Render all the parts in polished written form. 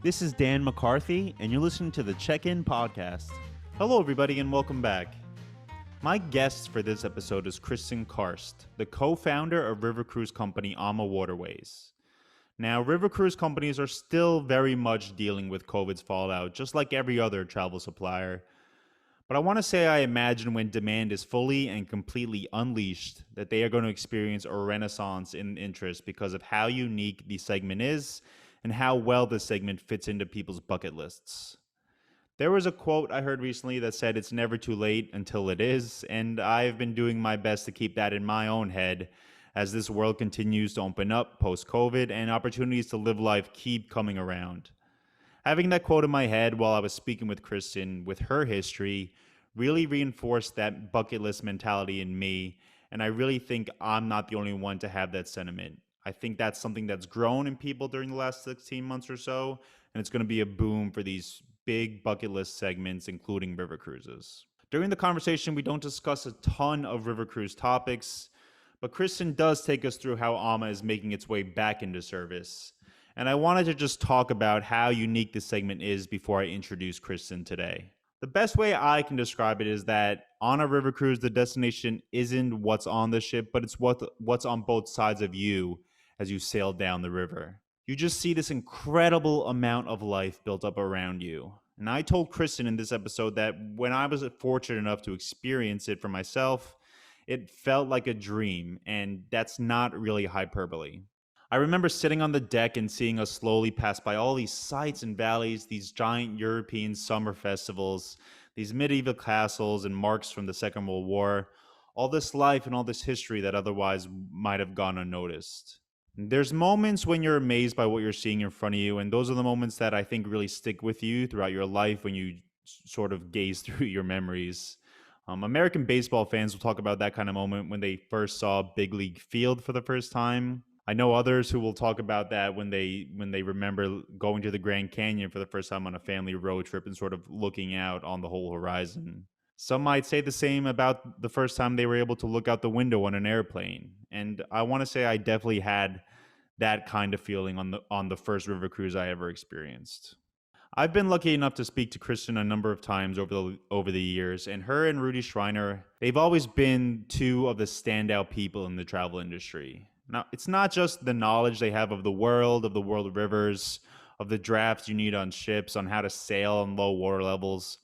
This is Dan McCarthy, and you're listening to the Check-In Podcast. Hello, everybody, and welcome back. My guest for this episode is Kristin Karst, the co-founder of river cruise company AmaWaterways. Now, river cruise companies are still very much dealing with COVID's fallout, just like every other travel supplier. But I want to say I imagine when demand is fully and completely unleashed, that they are going to experience a renaissance in interest because of how unique the segment is and how well the segment fits into people's bucket lists. There was a quote I heard recently that said it's never too late until it is, and I've been doing my best to keep that in my own head as this world continues to open up post-COVID and opportunities to live life keep coming around. Having that quote in my head while I was speaking with Kristin with her history really reinforced that bucket list mentality in me, and I really think I'm not the only one to have that sentiment. I think that's something that's grown in people during the last 16 months or so, and it's going to be a boom for these big bucket list segments, including river cruises. During the conversation, we don't discuss a ton of river cruise topics, but Kristin does take us through how AMA is making its way back into service. And I wanted to just talk about how unique this segment is before I introduce Kristin today. The best way I can describe it is that on a river cruise, the destination isn't what's on the ship, but it's what's on both sides of you as you sail down the river. You just see this incredible amount of life built up around you. And I told Kristin in this episode that when I was fortunate enough to experience it for myself, it felt like a dream, and that's not really hyperbole. I remember sitting on the deck and seeing us slowly pass by all these sights and valleys, these giant European summer festivals, these medieval castles and marks from the Second World War, all this life and all this history that otherwise might have gone unnoticed. There's moments when you're amazed by what you're seeing in front of you, and those are the moments that I think really stick with you throughout your life when you sort of gaze through your memories. American baseball fans will talk about that kind of moment when they first saw Big League Field for the first time. I know others who will talk about that when they remember going to the Grand Canyon for the first time on a family road trip and sort of looking out on the whole horizon. Some might say the same about the first time they were able to look out the window on an airplane. And I want to say I definitely had that kind of feeling on the first river cruise I ever experienced. I've been lucky enough to speak to Kristin a number of times over the years, and her and Rudy Schreiner, they've always been two of the standout people in the travel industry. Now, it's not just the knowledge they have of the world rivers, of the drafts you need on ships, on how to sail on low water levels,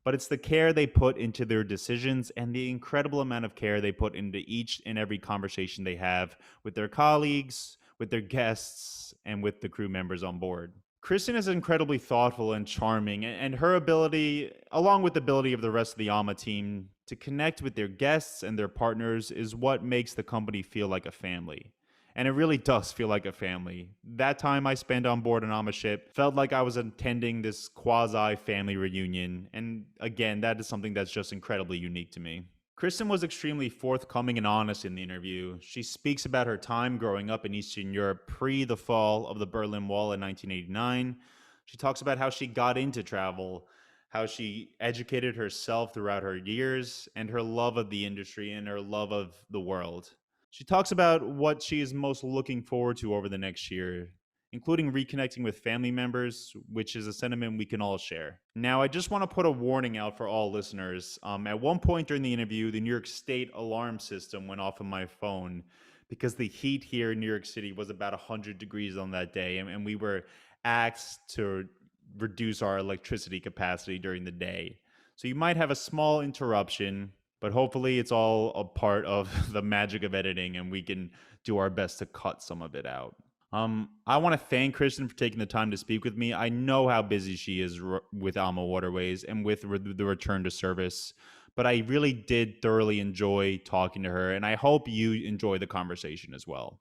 but it's the care they put into their decisions and the incredible amount of care they put into each and every conversation they have with their colleagues, with their guests, and with the crew members on board. Kristin is incredibly thoughtful and charming, and her ability, along with the ability of the rest of the AMA team, to connect with their guests and their partners is what makes the company feel like a family. And it really does feel like a family. That time I spent on board an AMA ship felt like I was attending this quasi-family reunion, and again, that is something that's just incredibly unique to me. Kristin was extremely forthcoming and honest in the interview. She speaks about her time growing up in Eastern Europe pre the fall of the Berlin Wall in 1989. She talks about how she got into travel, how she educated herself throughout her years, and her love of the industry and her love of the world. She talks about what she is most looking forward to over the next year, including reconnecting with family members, which is a sentiment we can all share. Now, I just want to put a warning out for all listeners. At one point during the interview, the New York State alarm system went off on my phone because the heat here in New York City was about 100 degrees on that day, and we were asked to reduce our electricity capacity during the day. So you might have a small interruption, but hopefully it's all a part of the magic of editing and we can do our best to cut some of it out. I want to thank Kristin for taking the time to speak with me. I know how busy she is with AmaWaterways and with the return to service, but I really did thoroughly enjoy talking to her, and I hope you enjoy the conversation as well.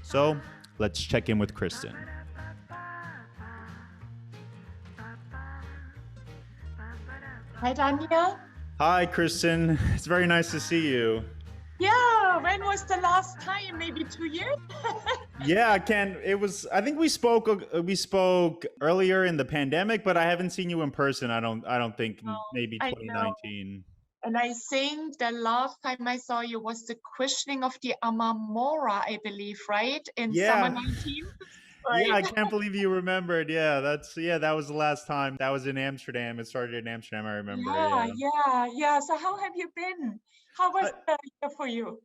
So let's check in with Kristin. Hi, Daniel. Hi, Kristin. It's very nice to see you. Yeah, when was the last time? Maybe 2 years? Yeah, I think we spoke earlier in the pandemic, but I haven't seen you in person. I don't think maybe 2019. And I think the last time I saw you was the christening of the Amamora, I believe, right? In summer 19. Yeah, right? I can't believe you remembered. Yeah, that was the last time. That was in Amsterdam. It started in Amsterdam, I remember. Yeah, Yeah. yeah, yeah. So how have you been? How was the year for you?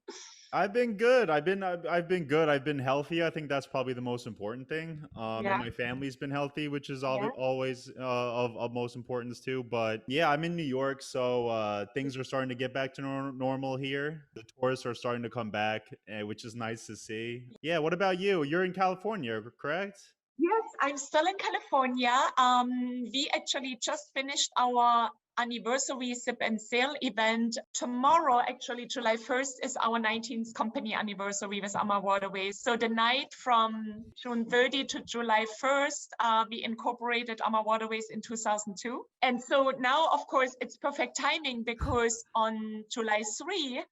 I've been good. I've been good. I've been healthy. I think that's probably the most important thing. And Yeah, my family's been healthy, which is yeah. always of most importance too. But yeah, I'm in New York, so things are starting to get back to normal here. The tourists are starting to come back, which is nice to see. Yeah. What about you? You're in California, correct? Yes, I'm still in California. We actually just finished our anniversary sip and sail event. Tomorrow, actually, July 1st, is our 19th company anniversary with AmaWaterways. So the night from June 30 to July 1st, we incorporated AmaWaterways in 2002. And so now, of course, it's perfect timing because on July 3,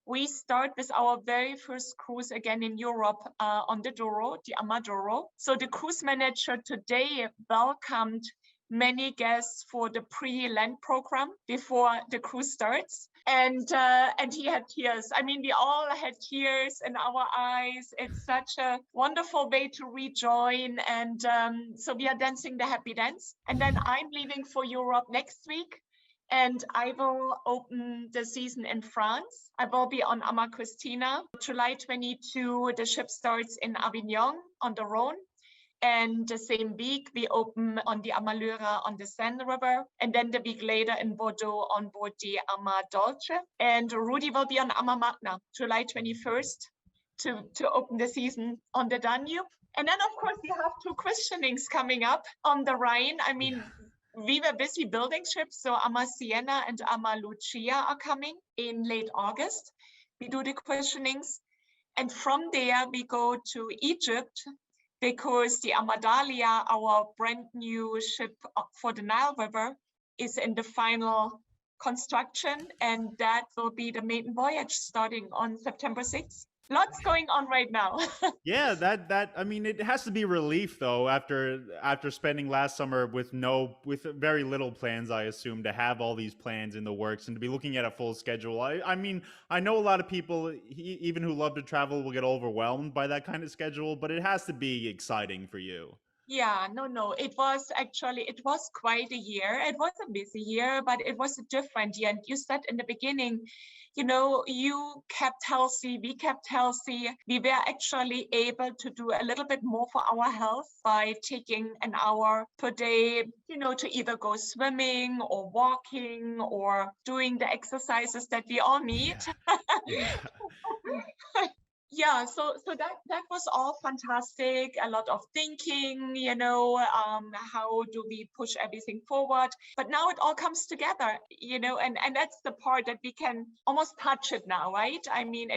we start with our very first cruise again in Europe on the Douro, the Amadoro. So the cruise manager today welcomed many guests for the pre-land program before the cruise starts. And he had tears. I mean, we all had tears in our eyes. It's such a wonderful way to rejoin. And so we are dancing the happy dance. And then I'm leaving for Europe next week. And I will open the season in France. I will be on Ama Christina. July 22, the ship starts in Avignon on the Rhone. And the same week, we open on the Amalura on the Seine River. And then the week later in Bordeaux on board the Ama Dolce. And Rudy will be on Ama Magna, July 21st, to open the season on the Danube. And then, of course, we have two christenings coming up on the Rhine. I mean, we were busy building ships, so Ama Siena and Ama Lucia are coming in late August. We do the christenings. And from there, we go to Egypt because the Amadalia, our brand new ship for the Nile River, is in the final construction. And that will be the maiden voyage starting on September 6th. Lots going on right now. Yeah, that I mean, it has to be relief though after spending last summer with very little plans, I assume, to have all these plans in the works and to be looking at a full schedule. I mean, I know a lot of people even who love to travel will get overwhelmed by that kind of schedule, but it has to be exciting for you. Yeah, no. It was quite a year. It was a busy year, but it was a different year. And you said in the beginning, you kept healthy, we kept healthy. We were actually able to do a little bit more for our health by taking an hour per day, to either go swimming or walking or doing the exercises that we all need. Yeah. Yeah, so that was all fantastic. A lot of thinking, how do we push everything forward? But now it all comes together, and that's the part that we can almost touch it now, right? I mean,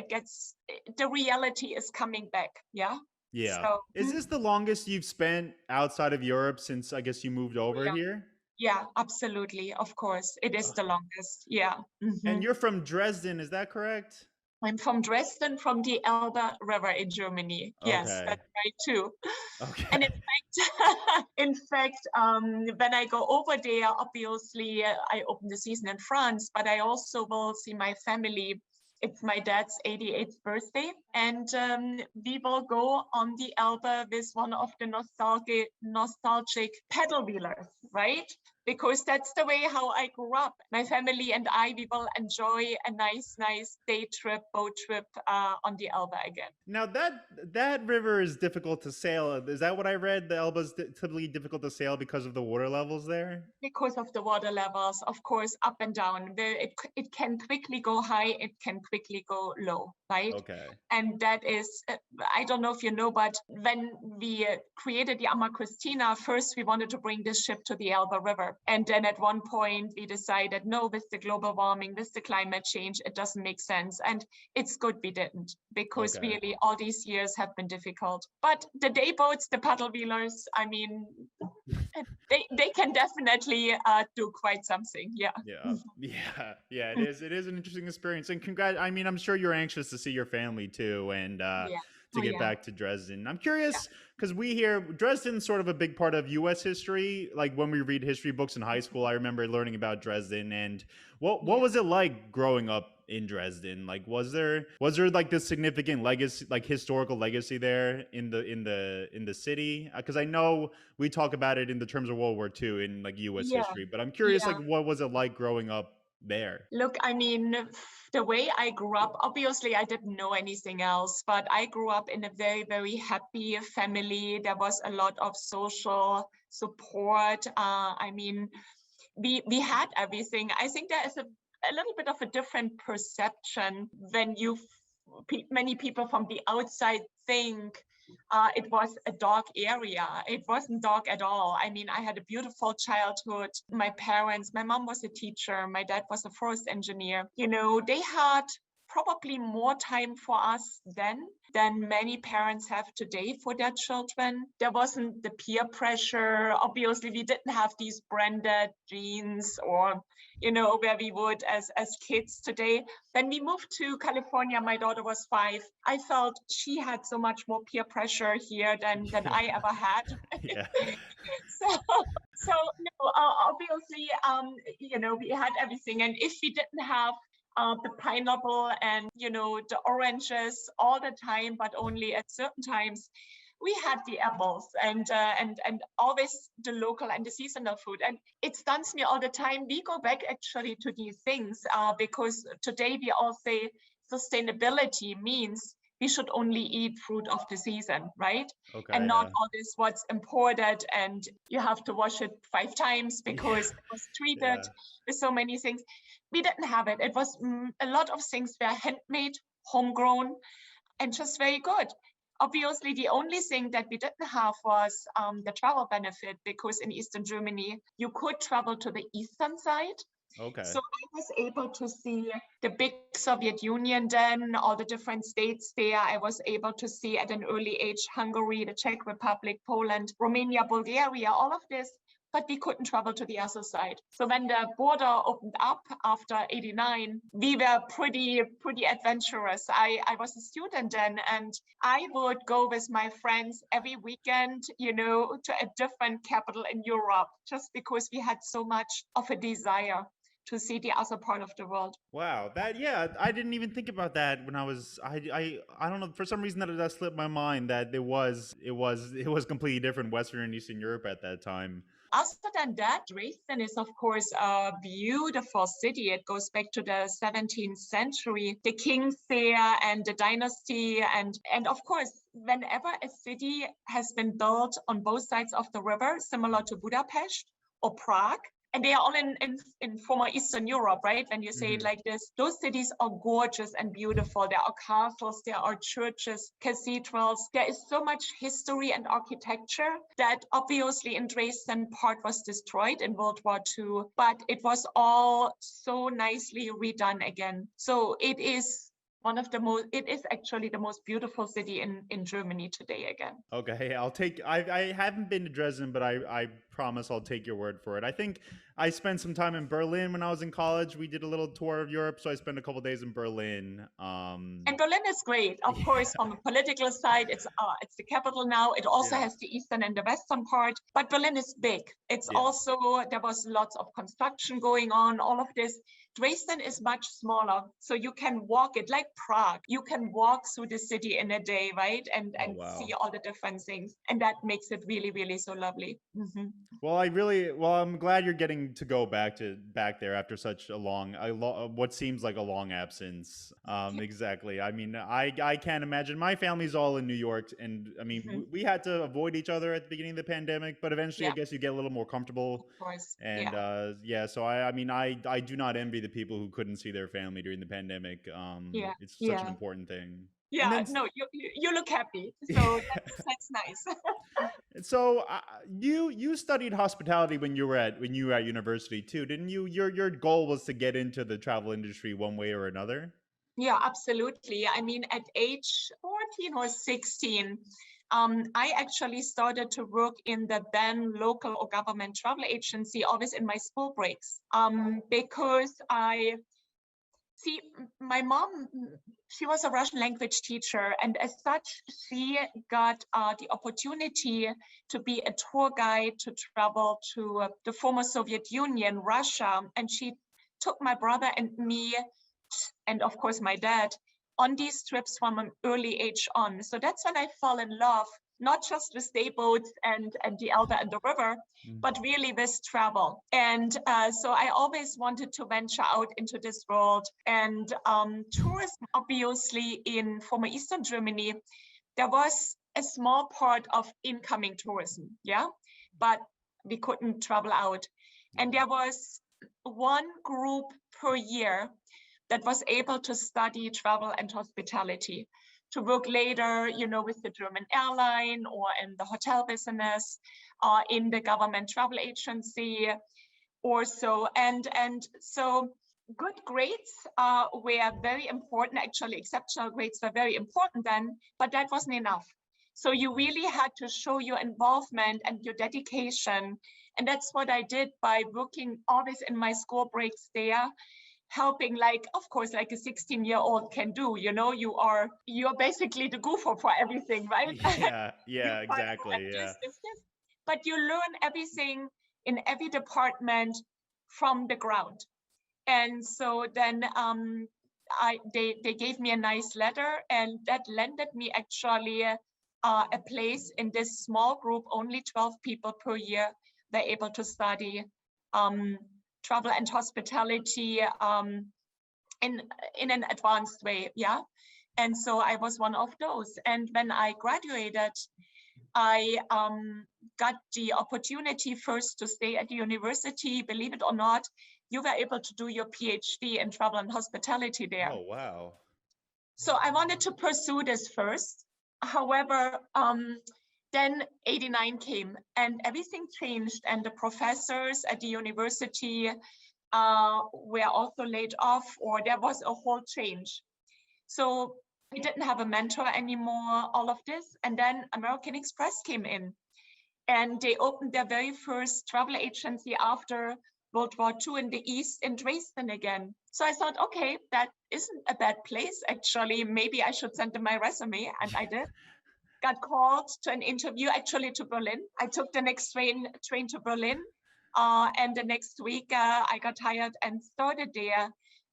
the reality is coming back. Yeah. Yeah. So Is this the longest you've spent outside of Europe since I guess you moved over yeah, here? yeah, absolutely. Of course, it is the longest. Yeah. And you're from Dresden, is that correct? I'm from Dresden, from the Elbe River in Germany. Yes, Okay. that's right too. And Okay. in fact, when I go over there, obviously I open the season in France, but I also will see my family. It's my dad's 88th birthday, and we will go on the Elbe with one of the nostalgic paddle wheelers, right? Because that's the way how I grew up. My family and we will enjoy a nice day trip, boat trip on the Elbe again. Now that river is difficult to sail. Is that what I read? The Elba is typically difficult to sail because of the water levels there. Because of the water levels, of course, up and down. It can quickly go high, it can quickly go low, right? Okay. And that is, I don't know if you know, but when we created the Ama Christina, first we wanted to bring this ship to the Elbe River. And then at one point we decided, no, with the global warming, with the climate change, it doesn't make sense. And it's good we didn't, because Okay. really all these years have been difficult. But the day boats, the paddle wheelers, I mean, they can definitely do quite something. Yeah. Yeah. It is an interesting experience, and congrats. I mean, I'm sure you're anxious to see your family too, and Yeah. to Oh, get yeah. back to Dresden. I'm curious because we hear Dresden's sort of a big part of U.S. history. Like when we read history books in high school, I remember learning about Dresden. And what was it like growing up in Dresden? Like, was there like this significant legacy, like historical legacy there in the city? Because I know we talk about it in the terms of World War II in like U.S. Yeah, history, but I'm curious, yeah. like, what was it like growing up there? Look, I mean, the way I grew up, obviously I didn't know anything else, but I grew up in a very, very happy family. There was a lot of social support. I mean, we had everything. I think there is a little bit of a different perception when many people from the outside think it was a dark area. It wasn't dark at all. I mean, I had a beautiful childhood. My mom was a teacher. My dad was a forest engineer. You know, they had probably more time for us then than many parents have today for their children. There wasn't the peer pressure. Obviously, we didn't have these branded jeans or, you know, where we would as kids today. When we moved to California, my daughter was 5. I felt she had so much more peer pressure here than I ever had. Yeah. So no, obviously, you know, we had everything. And if we didn't have the pineapple and, you know, the oranges all the time, but only at certain times, we had the apples and always the local and the seasonal food. And it stuns me all the time. We go back actually to these things because today we all say sustainability means we should only eat fruit of the season, right? And Okay. not Yeah. all this what's imported and you have to wash it 5 times Yeah. because it was treated Yeah. with so many things. We didn't have it. It was a lot of things were handmade, homegrown, and just very good. Obviously, the only thing that we didn't have was the travel benefit because in Eastern Germany, you could travel to the eastern side. Okay. So I was able to see the big Soviet Union then, all the different states there. I was able to see at an early age Hungary, the Czech Republic, Poland, Romania, Bulgaria, all of this. But we couldn't travel to the other side. So when the border opened up after 89, we were pretty adventurous. I was a student then, and I would go with my friends every weekend, you know, to a different capital in Europe, just because we had so much of a desire to see the other part of the world. Wow, that yeah, I didn't even think about that when I don't know, for some reason that slipped my mind that it was completely different Western and Eastern Europe at that time. Other than that, Dresden is, of course, a beautiful city. It goes back to the 17th century, the kings there and the dynasty. And of course, whenever a city has been built on both sides of the river, similar to Budapest or Prague, and they are all in former Eastern Europe, right? When you say it like this, those cities are gorgeous and beautiful. There are castles, there are churches, cathedrals. There is so much history and architecture that obviously in Dresden part was destroyed in World War II, but it was all so nicely redone again. So it is actually the most beautiful city in Germany today again. Okay, I haven't been to Dresden, but I promise I'll take your word for it. I think I spent some time in Berlin when I was in college. We did a little tour of Europe, so I spent a couple days in Berlin. And Berlin is great, of course, from a political side. It's the capital now. It also Yeah. has the eastern and the western part, but Berlin is big. It's Yeah. also, there was lots of construction going on, all of this. Dresden is much smaller, so you can walk it like Prague. You can walk through the city in a day, right? And Oh wow. see all the different things. And that makes it really, really so lovely. Well, I'm glad you're getting to go back there after such what seems like a long absence. Exactly. I mean, I can't imagine. My family's all in New York, and I mean, we had to avoid each other at the beginning of the pandemic, but eventually, I Yeah, guess you get a little more comfortable. of course. And Yeah. yeah, so I mean, I do not envy the people who couldn't see their family during the pandemic. Yeah. It's such an Yeah. important thing. And Yeah. then No, you look happy. So that's nice. So you studied hospitality when you were at university too, didn't you? Your goal was to get into the travel industry one way or another. Yeah, absolutely. I mean, at age 14 or 16, I actually started to work in the then local or government travel agency, always in my school breaks, because I see my mom, she was a Russian language teacher, and as such, she got the opportunity to be a tour guide to travel to the former Soviet Union, Russia, and she took my brother and me and of course my dad, on these trips from an early age on. So that's when I fell in love, not just with day boats and the Elbe and the river, but really with travel. And so I always wanted to venture out into this world. And tourism, obviously, in former Eastern Germany, there was a small part of incoming tourism, yeah, but we couldn't travel out. And there was one group per year that was able to study travel and hospitality, to work later, you know, with the German airline or in the hotel business, in the government travel agency or so. And so good grades were very important. Actually, exceptional grades were very important then, but that wasn't enough. So you really had to show your involvement and your dedication. And that's what I did by working always in my school breaks there, helping, like, of course, like a 16-year-old can do, you know, you're basically the gopher for everything, right? Yeah, exactly. Yeah. But you learn everything in every department from the ground. And so then they gave me a nice letter, and that landed me actually a place in this small group, only 12 people per year. They're able to study travel and hospitality in an advanced way, yeah. And so I was one of those. And when I graduated, I got the opportunity first to stay at the university. Believe it or not, you were able to do your PhD in travel and hospitality there. Oh, wow. So I wanted to pursue this first. However, then 89 came and everything changed, and the professors at the university were also laid off, or there was a whole change. So we didn't have a mentor anymore, all of this. And then American Express came in, and they opened their very first travel agency after World War II in the East, in Dresden again. So I thought, okay, that isn't a bad place, actually. Maybe I should send them my resume, and I did. Got called to an interview, actually to Berlin. I took the next train to Berlin, and the next week I got hired and started there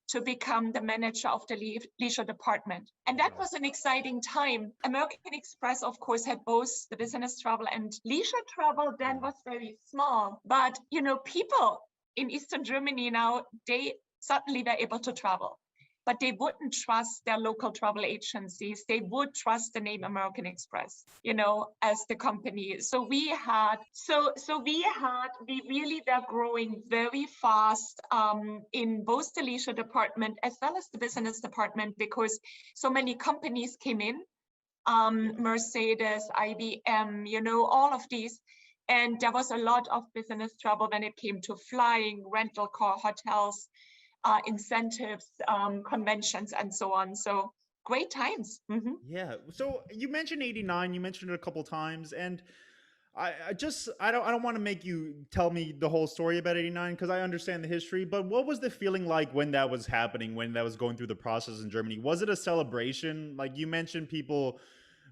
to become the manager of the leisure department. And that was an exciting time. American Express, of course, had both the business travel and leisure travel, then was very small. But, you know, people in Eastern Germany now, they suddenly were able to travel, but they wouldn't trust their local travel agencies. They would trust the name American Express, you know, as the company. So we really were growing very fast in both the leisure department as well as the business department, because so many companies came in, Mercedes, IBM, you know, all of these. And there was a lot of business travel when it came to flying, rental car, hotels, incentives, conventions, and so on. So great times. Mm-hmm. Yeah. So you mentioned 89, you mentioned it a couple times, and I don't want to make you tell me the whole story about 89 because I understand the history, but what was the feeling like when that was happening, when that was going through the process in Germany? Was it a celebration? Like you mentioned, people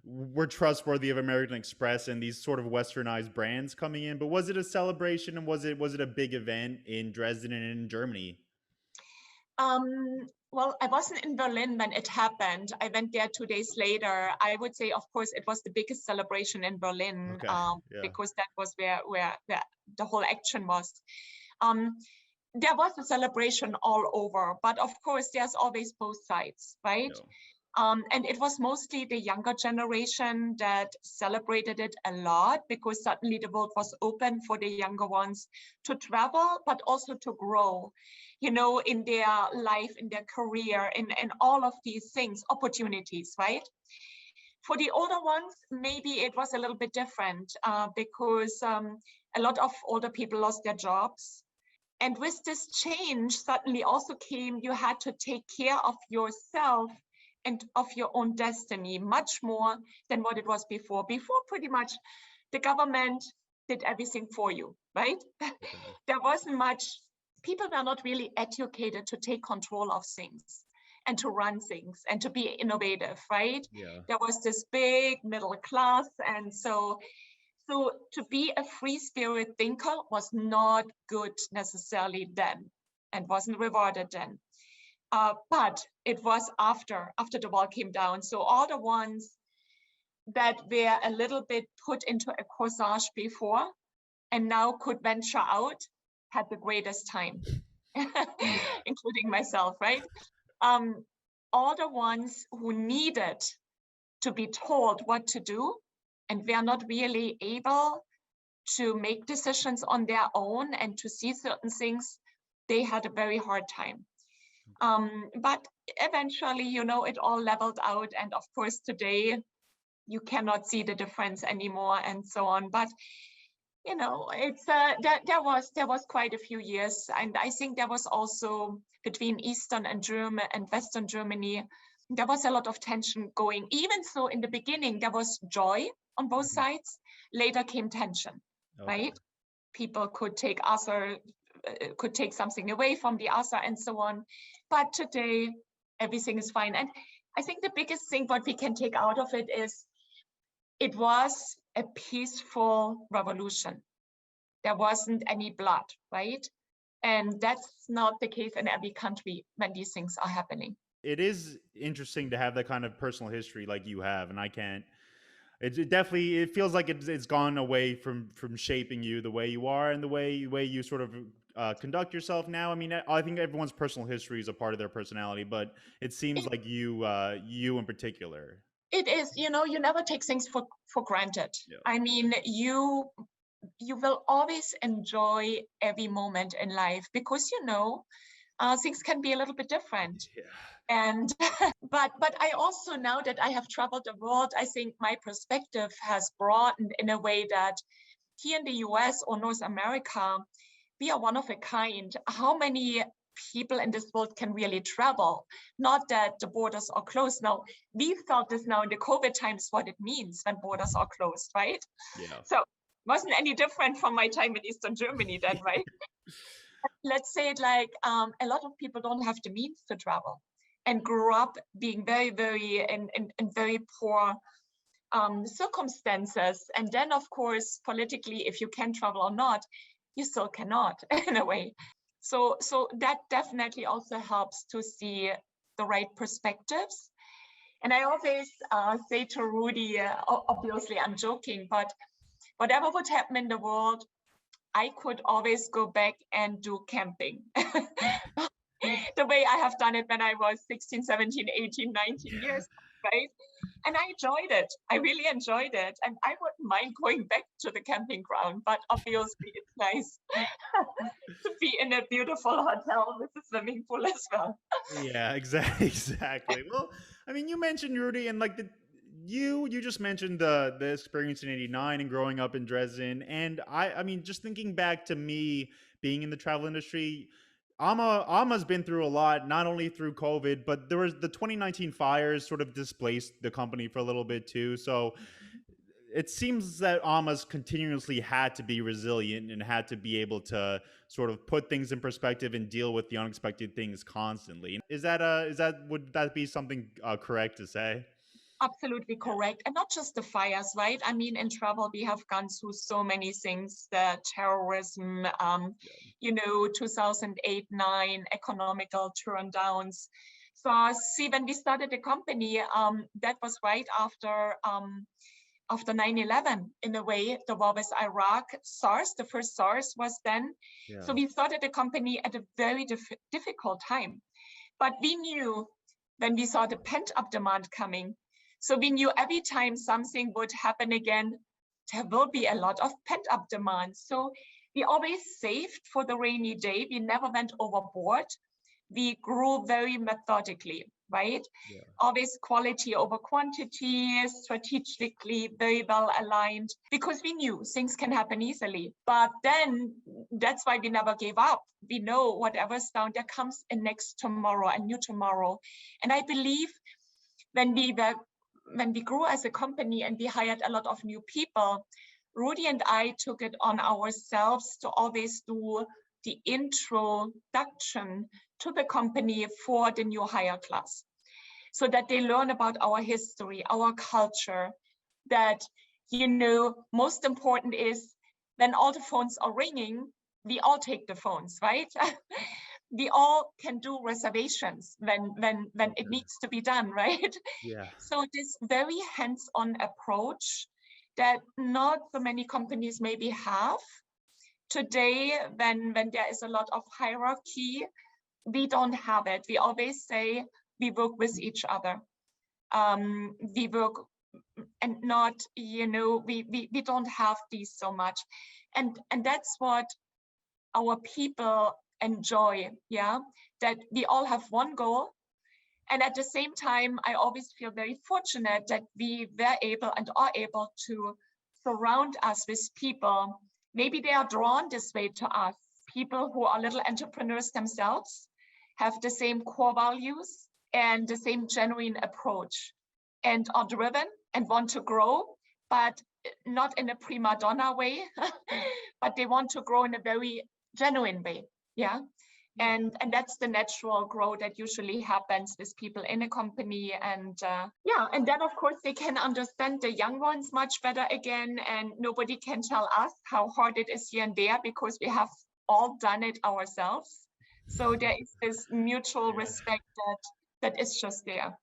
were trustworthy of American Express and these sort of westernized brands coming in, but was it a celebration, and was it a big event in Dresden and in Germany? Well, I wasn't in Berlin when it happened. I went there 2 days later. I would say, of course, it was the biggest celebration in Berlin, Okay. Yeah. because that was where the whole action was. There was a celebration all over, but of course, there's always both sides, right? No. And it was mostly the younger generation that celebrated it a lot, because suddenly the world was open for the younger ones to travel, but also to grow, you know, in their life, in their career, in all of these things, opportunities, right? For the older ones, maybe it was a little bit different, because a lot of older people lost their jobs. And with this change, suddenly also came, you had to take care of yourself and of your own destiny much more than what it was before. Before, pretty much, the government did everything for you, right? Okay. There wasn't much, people were not really educated to take control of things and to run things and to be innovative, right? Yeah. There was this big middle class, and so to be a free spirit thinker was not good necessarily then, and wasn't rewarded then. But it was after the wall came down. So all the ones that were a little bit put into a corsage before and now could venture out had the greatest time, including myself, right? All the ones who needed to be told what to do and were not really able to make decisions on their own and to see certain things, they had a very hard time. But eventually, it all leveled out. And of course, today, you cannot see the difference anymore and so on. But, it's there was quite a few years. And I think there was also between Eastern and Western Germany, there was a lot of tension going. Even so, in the beginning, there was joy on both sides. Later came tension, right? People could take something away from the other and so on. But today, everything is fine. And I think the biggest thing what we can take out of it is it was a peaceful revolution. There wasn't any blood, right? And that's not the case in every country when these things are happening. It is interesting to have that kind of personal history like you have, and I can't. It definitely, it feels like it's gone away from shaping you the way you are and the way you sort of conduct yourself now. I mean, I think everyone's personal history is a part of their personality, but it seems like you in particular. It is, you never take things for granted. Yeah. I mean, you will always enjoy every moment in life because, things can be a little bit different. Yeah. And but I also, now that I have traveled the world, I think my perspective has broadened in a way that here in the US or North America, we are one of a kind. How many people in this world can really travel? Not that the borders are closed now. We felt this now in the COVID times, what it means when borders are closed, right? Yeah. So it wasn't any different from my time in Eastern Germany then, right? Let's say it like a lot of people don't have the means to travel and grew up being very, very in very poor circumstances. And then, of course, politically, if you can travel or not, you still cannot in a way. So that definitely also helps to see the right perspectives. And I always say to Rudy, obviously I'm joking, but whatever would happen in the world, I could always go back and do camping. The way I have done it when I was 16, 17, 18, 19 years, right? And I enjoyed it. I really enjoyed it. And I wouldn't mind going back to the camping ground, but obviously it's nice to be in a beautiful hotel with a swimming pool as well. Yeah, exactly. Well, I mean, you mentioned Rudy and like you just mentioned the experience in '89 and growing up in Dresden. And I mean, just thinking back to me being in the travel industry, Ama's been through a lot, not only through COVID, but there was the 2019 fires sort of displaced the company for a little bit too. So it seems that Ama's continuously had to be resilient and had to be able to sort of put things in perspective and deal with the unexpected things constantly. Would that be something correct to say? Absolutely correct. And not just the fires, right? I mean, in travel, we have gone through so many things, the terrorism, 2008-9 economical turndowns. So see, when we started the company, that was right after 9/11, in a way, the war with Iraq, SARS, the first SARS was then. Yeah. So we started the company at a very difficult time. But we knew when we saw the pent-up demand coming, so we knew every time something would happen again, there will be a lot of pent-up demand. So we always saved for the rainy day. We never went overboard. We grew very methodically, right? Yeah. Always quality over quantity, strategically very well aligned, because we knew things can happen easily. But then that's why we never gave up. We know whatever's down, there comes a next tomorrow, a new tomorrow. And I believe when we grew as a company and we hired a lot of new people, Rudy and I took it on ourselves to always do the introduction to the company for the new hire class, so that they learn about our history, our culture, that, most important is when all the phones are ringing, we all take the phones, right? we all can do reservations when it needs to be done, right? Yeah. So this very hands-on approach that not so many companies maybe have today, when there is a lot of hierarchy, we don't have it. We always say we work with each other. We work and not, we don't have these so much. And that's what our people enjoy, yeah, that we all have one goal. And at the same time, I always feel very fortunate that we were able and are able to surround us with people. Maybe they are drawn this way to us, people who are little entrepreneurs themselves, have the same core values and the same genuine approach, and are driven and want to grow, but not in a prima donna way, but they want to grow in a very genuine way. Yeah. And that's the natural growth that usually happens with people in a company. And and then of course they can understand the young ones much better again, and nobody can tell us how hard it is here and there, because we have all done it ourselves. So there is this mutual respect that is just there.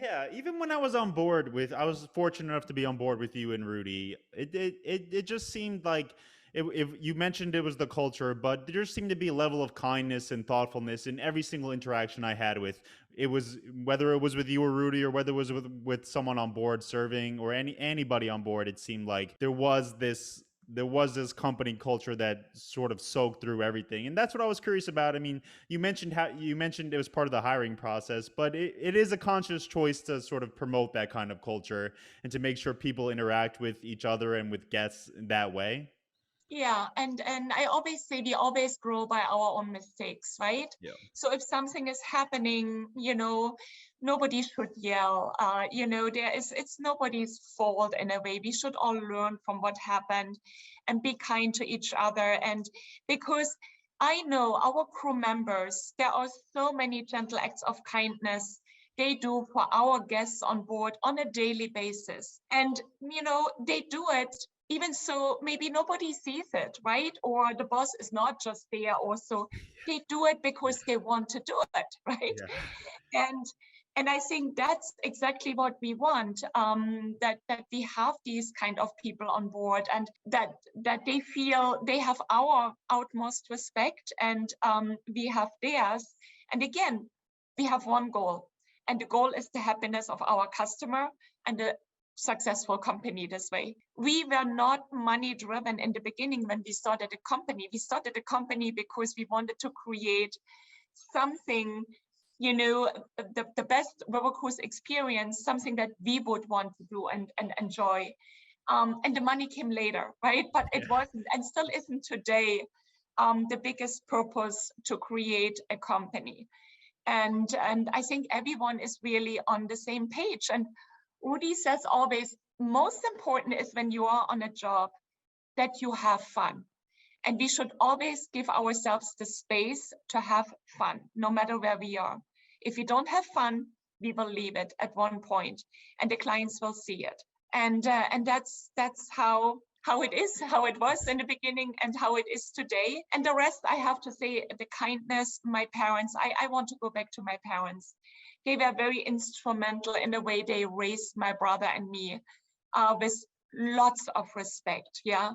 Yeah, even when I was on board with, I was fortunate enough to be on board with you and Rudy. It just seemed like, if you mentioned it was the culture, but there just seemed to be a level of kindness and thoughtfulness in every single interaction I had with. It was, whether it was with you or Rudy, or whether it was with someone on board serving, or anybody on board. It seemed like there was this company culture that sort of soaked through everything, and that's what I was curious about. I mean, you mentioned it was part of the hiring process, but it is a conscious choice to sort of promote that kind of culture and to make sure people interact with each other and with guests that way. Yeah, and I always say we always grow by our own mistakes, right? Yeah. So if something is happening, nobody should yell. It's nobody's fault in a way. We should all learn from what happened and be kind to each other. And because I know our crew members, there are so many gentle acts of kindness they do for our guests on board on a daily basis. And, they do it even so maybe nobody sees it, right? Or the boss is not just there also. They do it because they want to do it, right? Yeah. And I think that's exactly what we want, that we have these kind of people on board, and that they feel they have our utmost respect, and we have theirs. And again, we have one goal, and the goal is the happiness of our customer and the successful company this way. We were not money driven in the beginning when we started a company. We started a company because we wanted to create something, the best river cruise experience, something that we would want to do and enjoy. And the money came later, right? But it wasn't, and still isn't today, the biggest purpose to create a company. And I think everyone is really on the same page. And Rudy says always, most important is when you are on a job that you have fun. And we should always give ourselves the space to have fun, no matter where we are. If we don't have fun, we will leave it at one point, and the clients will see it. And that's how it is, how it was in the beginning, and how it is today. And the rest, I have to say, the kindness, my parents, I want to go back to my parents. They were very instrumental in the way they raised my brother and me, with lots of respect, yeah.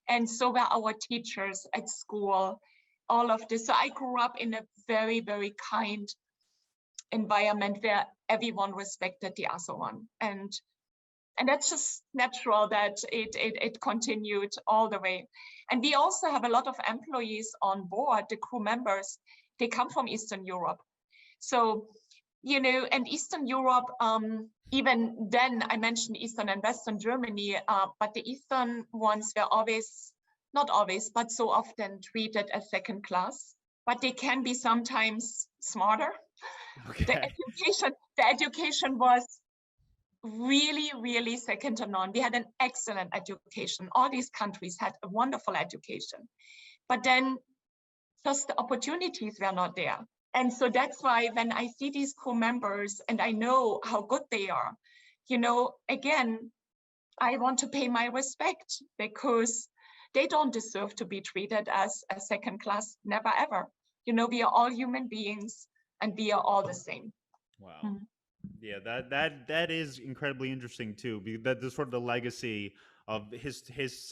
And so were our teachers at school, all of this. So I grew up in a very, very kind environment where everyone respected the other one. And that's just natural that it continued all the way. And we also have a lot of employees on board, the crew members, they come from Eastern Europe. So, and Eastern Europe, even then I mentioned Eastern and Western Germany, but the Eastern ones were always, not always, but so often treated as second class, but they can be sometimes smarter. Okay. The education was really, really second to none. We had an excellent education. All these countries had a wonderful education, but then just the opportunities were not there. And so that's why when I see these crew members and I know how good they are, again, I want to pay my respect, because they don't deserve to be treated as a second class, never ever. We are all human beings and we are all the same. Wow. Yeah, that is incredibly interesting too. That the sort of the legacy of his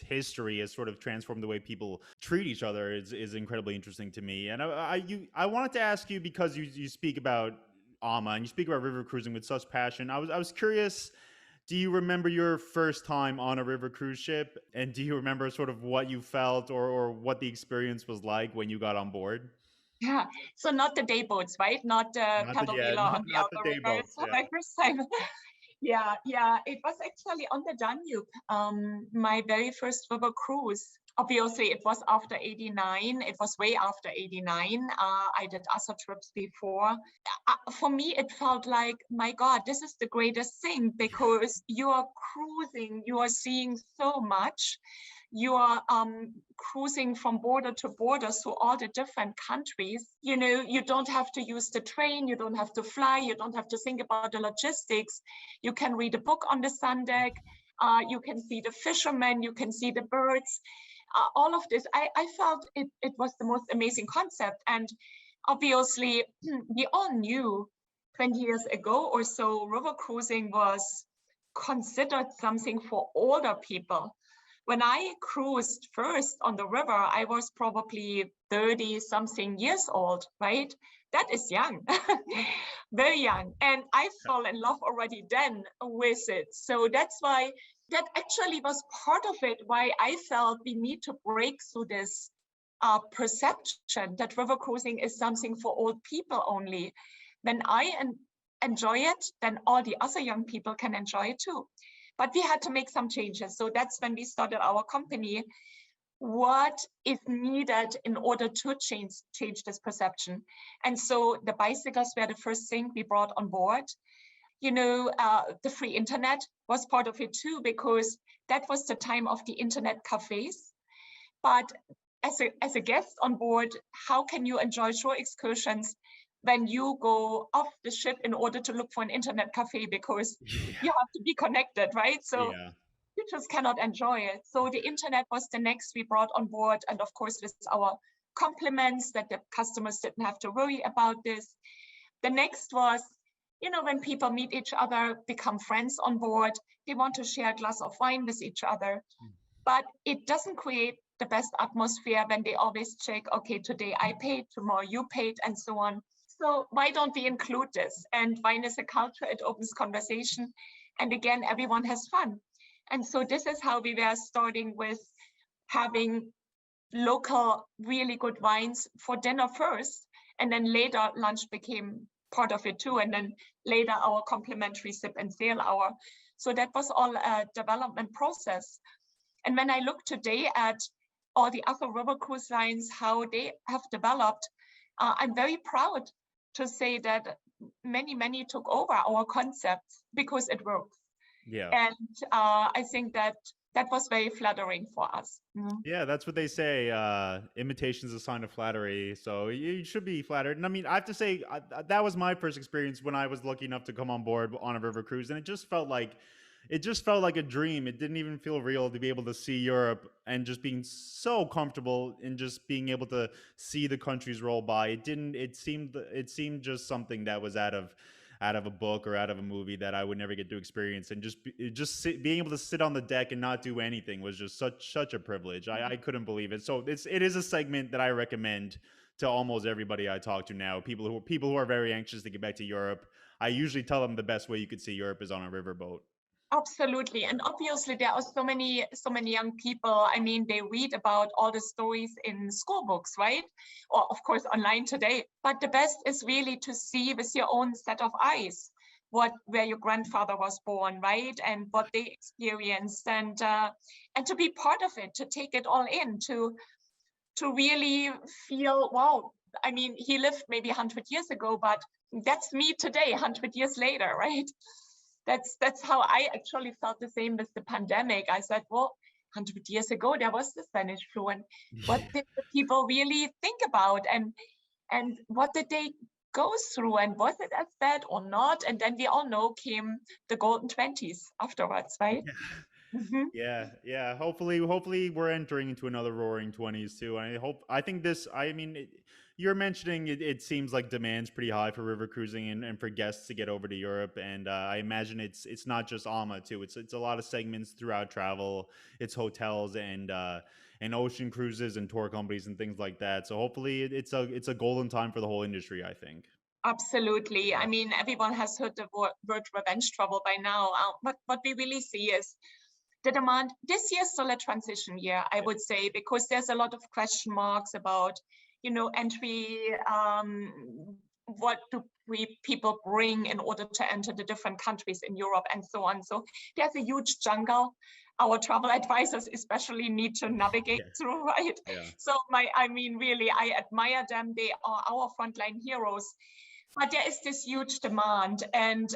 history has sort of transformed the way people treat each other is incredibly interesting to me. And I wanted to ask you, because you speak about Ama and you speak about river cruising with such passion. I was curious. Do you remember your first time on a river cruise ship, and do you remember sort of what you felt or what the experience was like when you got on board? Yeah, so not the day boats, right? Not the Not the paddle yeah, wheeler on the not the outer day rivers. boats. So Yeah. my first time. Yeah, it was actually on the Danube. My very first river cruise. Obviously, it was after 89. It was way after 89. I did other trips before. For me, it felt like, my God, this is the greatest thing, because you are cruising, you are seeing so much. You are cruising from border to border through all the different countries. You don't have to use the train, you don't have to fly, you don't have to think about the logistics. You can read a book on the sun deck, you can see the fishermen, you can see the birds, all of this. I felt it was the most amazing concept. And obviously, we all knew 20 years ago or so, river cruising was considered something for older people. When I cruised first on the river, I was probably 30 something years old, right? That is young, very young. And I fell in love already then with it. So that's why that actually was part of it, why I felt we need to break through this perception that river cruising is something for old people only. When I enjoy it, then all the other young people can enjoy it too. But we had to make some changes. So that's when we started our company. What is needed in order to change this perception? And so the bicycles were the first thing we brought on board. The free internet was part of it too, because that was the time of the internet cafes. But as a guest on board, how can you enjoy shore excursions when you go off the ship in order to look for an internet cafe, because you have to be connected, right? So you just cannot enjoy it. So the internet was the next we brought on board. And of course, with our compliments that the customers didn't have to worry about this. The next was, when people meet each other, become friends on board, they want to share a glass of wine with each other. But it doesn't create the best atmosphere when they always check, okay, today I paid, tomorrow you paid, and so on. So why don't we include this? And wine is a culture, it opens conversation. And again, everyone has fun. And so this is how we were starting with having local, really good wines for dinner first. And then later lunch became part of it too. And then later our complimentary sip and sail hour. So that was all a development process. And when I look today at all the other river cruise lines, how they have developed, I'm very proud to say that many took over our concepts because it works. Yeah. And I think that was very flattering for us. Yeah, that's what they say. Imitation is a sign of flattery. So you should be flattered. And I mean, I have to say, that was my first experience when I was lucky enough to come on board on a river cruise. And it just felt like a dream. It didn't even feel real to be able to see Europe and just being so comfortable and just being able to see the countries roll by. It seemed just something that was out of a book or out of a movie that I would never get to experience. And being able to sit on the deck and not do anything was just such a privilege. I couldn't believe it. So it is a segment that I recommend to almost everybody I talk to now. People who are very anxious to get back to Europe. I usually tell them the best way you could see Europe is on a riverboat. Absolutely. And obviously there are so many young people. I mean, they read about all the stories in school books, right? Or of course online today. But the best is really to see with your own set of eyes where your grandfather was born, right? And what they experienced, and to be part of it, to take it all in, to really feel, wow, I mean, he lived maybe 100 years ago, but that's me today, 100 years later, right? That's how I actually felt the same with the pandemic. I said, well, 100 years ago, there was the Spanish flu. And what did the people really think about? And what did they go through? And was it as bad or not? And then we all know came the golden 20s afterwards, right? Mm-hmm. Yeah. Hopefully we're entering into another roaring 20s too. I think this. I mean, you're mentioning it seems like demand's pretty high for river cruising and for guests to get over to Europe. And I imagine it's not just AMA too. It's a lot of segments throughout travel. It's hotels and ocean cruises and tour companies and things like that. So hopefully it's a golden time for the whole industry, I think. Absolutely. Yeah. I mean, everyone has heard the word revenge travel by now. But what we really see is the demand. This year is still a transition year, I would say, because there's a lot of question marks about, entry. What do people bring in order to enter the different countries in Europe and so on? So there's a huge jungle. Our travel advisors especially need to navigate Yeah. through, right? Yeah. So really, I admire them. They are our frontline heroes. But there is this huge demand, and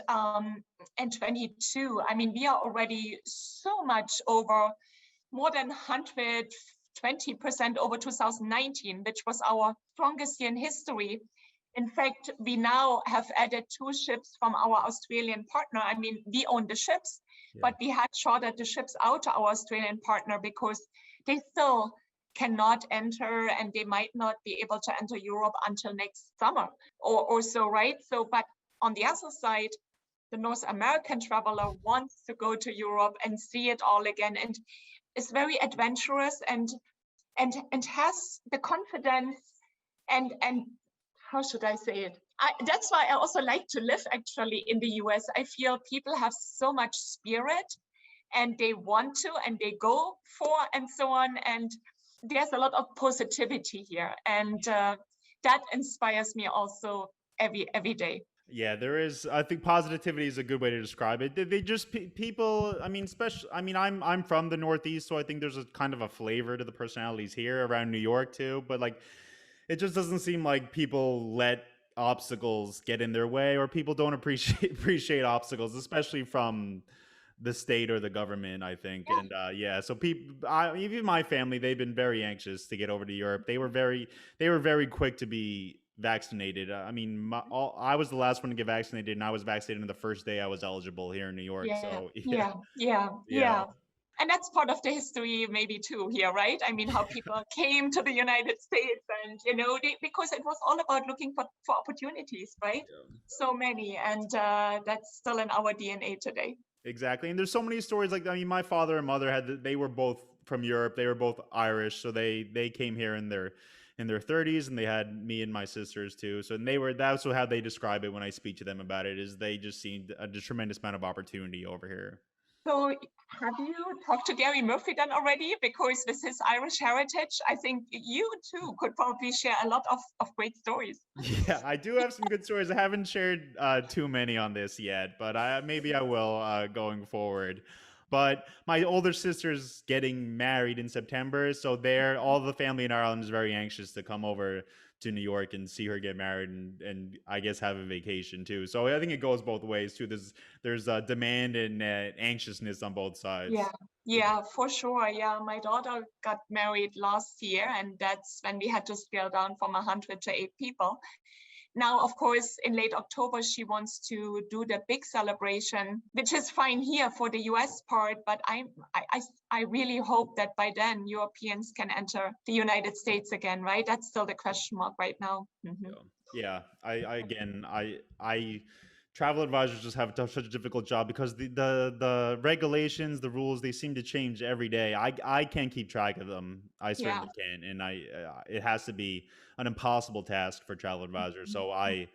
22, I mean, we are already so much over, more than 120% over 2019, which was our strongest year in history. In fact, we now have added 2 ships from our Australian partner. I mean, we own the ships, but we had chartered the ships out to our Australian partner because they still cannot enter, and they might not be able to enter Europe until next summer or so, right? So, but on the other side, the North American traveler wants to go to Europe and see it all again, and is very adventurous and has the confidence and how should I say it? That's why I also like to live actually in the US. I feel people have so much spirit, and they want to, and they go for, and so on. And there's a lot of positivity here, and that inspires me also every day. Yeah, there is. I think positivity is a good way to describe it. They just people. I mean, especially. I mean, I'm from the Northeast, so I think there's a kind of a flavor to the personalities here around New York too. But like, it just doesn't seem like people let obstacles get in their way, or people don't appreciate obstacles, especially from the state or the government, I think. Yeah. And yeah, so people, even my family, they've been very anxious to get over to Europe. They were very quick to be vaccinated. I mean, I was the last one to get vaccinated, and I was vaccinated on the first day I was eligible here in New York. Yeah, So yeah, yeah, yeah, yeah. yeah. And that's part of the history maybe too here, right? I mean, how people came to the United States, and because it was all about looking for opportunities, right? So many, and that's still in our DNA today. Exactly. And there's so many stories like, I mean, my father and mother they were both from Europe. They were both Irish, so they came here in their 30s, and they had me and my sisters too. So, and that's how they describe it when I speak to them about it, is they just seen a tremendous amount of opportunity over here. So have you talked to Gary Murphy then already? Because with his Irish heritage, I think you too could probably share a lot of great stories. Yeah, I do have some good stories. I haven't shared too many on this yet, but maybe I will going forward. But my older sister's getting married in September, so all the family in Ireland is very anxious to come over to New York and see her get married, and I guess have a vacation too. So I think it goes both ways too. There's demand and anxiousness on both sides. Yeah, for sure. Yeah, my daughter got married last year, and that's when we had to scale down from 100 to 8 people. Now, of course, in late October, she wants to do the big celebration, which is fine here for the US part, but I really hope that by then Europeans can enter the United States again, right? That's still the question mark right now. Mm-hmm. Yeah, I travel advisors just have such a difficult job because the regulations, the rules, they seem to change every day. I can't keep track of them. I certainly can't, and it has to be an impossible task for travel advisors. So I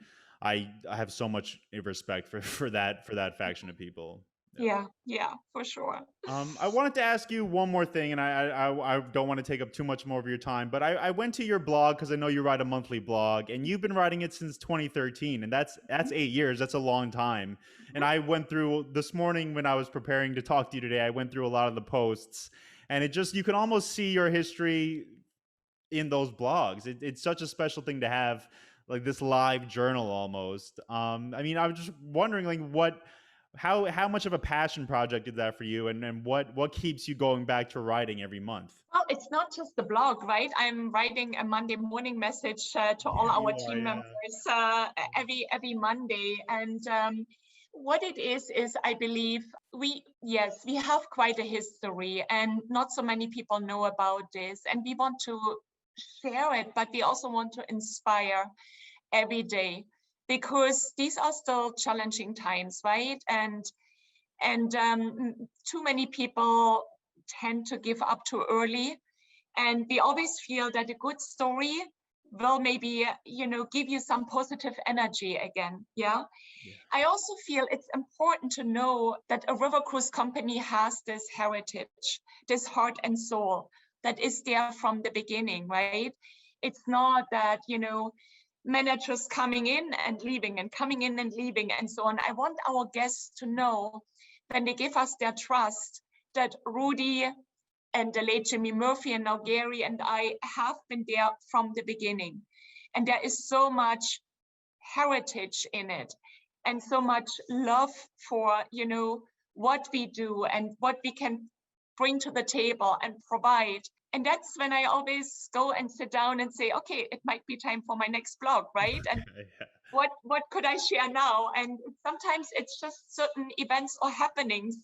have so much respect for that faction of people. Yeah, for sure. I wanted to ask you one more thing, and I don't want to take up too much more of your time, but I went to your blog because I know you write a monthly blog, and you've been writing it since 2013, and that's 8 years. That's a long time. And I went through this morning when I was preparing to talk to you today. I went through a lot of the posts, and you can almost see your history in those blogs. It's such a special thing to have, like this live journal almost. I mean, I was just wondering, like, how much of a passion project is that for you, and what keeps you going back to writing every month? Well, it's not just the blog, right? I'm writing a Monday morning message to all Yeah, our you are, team yeah. members every Monday, and what it is I believe we have quite a history, and not so many people know about this, and we want to share it, but we also want to inspire every day, because these are still challenging times, right? And too many people tend to give up too early. And we always feel that a good story will maybe, give you some positive energy again. Yeah. I also feel it's important to know that a river cruise company has this heritage, this heart and soul that is there from the beginning, right? It's not that, managers coming in and leaving and coming in and leaving and so on. I want our guests to know, when they give us their trust, that Rudy and the late Jimmy Murphy and now Gary and I have been there from the beginning. And there is so much heritage in it and so much love for, what we do and what we can bring to the table and provide. And that's when I always go and sit down and say, okay, it might be time for my next blog, right? And what could I share now? And sometimes it's just certain events or happenings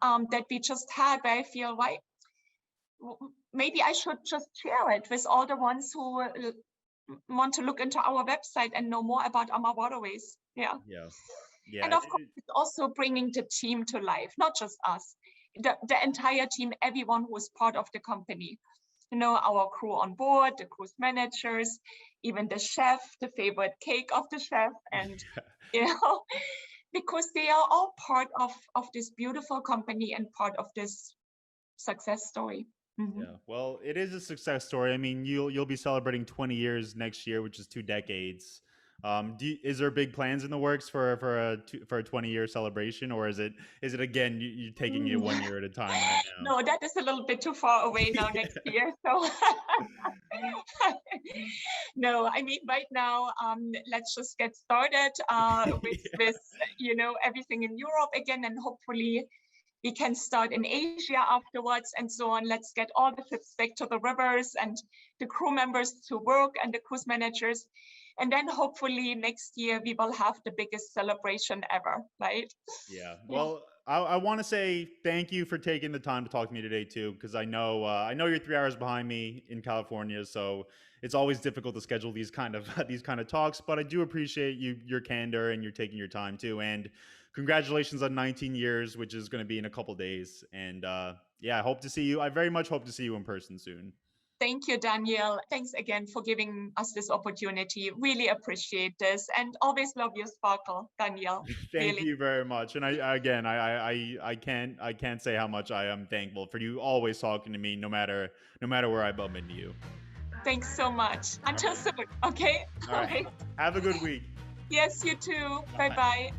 that we just had where I feel, right, maybe I should just share it with all the ones who want to look into our website and know more about AmaWaterways. Yeah. And of course, it's also bringing the team to life, not just us, the entire team, everyone who is part of the company. Our crew on board, the cruise managers, even the chef, the favorite cake of the chef, and because they are all part of this beautiful company and part of this success story. Mm-hmm. Yeah, well, it is a success story. I mean, you'll be celebrating 20 years next year, which is 2 decades. Is there big plans in the works for a 20-year celebration, or is it again you taking it 1 year at a time right now? No, that is a little bit too far away now next year. So no, I mean right now, let's just get started with everything in Europe again, and hopefully we can start in Asia afterwards and so on. Let's get all the ships back to the rivers and the crew members to work and the cruise managers. And then hopefully next year we will have the biggest celebration ever, right? Yeah. Well, I want to say thank you for taking the time to talk to me today too, because I know you're 3 hours behind me in California, so it's always difficult to schedule these kind of talks. But I do appreciate your candor and you're taking your time too. And congratulations on 19 years, which is going to be in a couple days. And I hope to see you. I very much hope to see you in person soon. Thank you, Daniel. Thanks again for giving us this opportunity. Really appreciate this, and always love your sparkle, Daniel. Thank you very much. And I can't say how much I am thankful for you always talking to me, no matter where I bump into you. Thanks so much. Until soon. Okay. All right. Have a good week. Yes, you too. Bye-bye.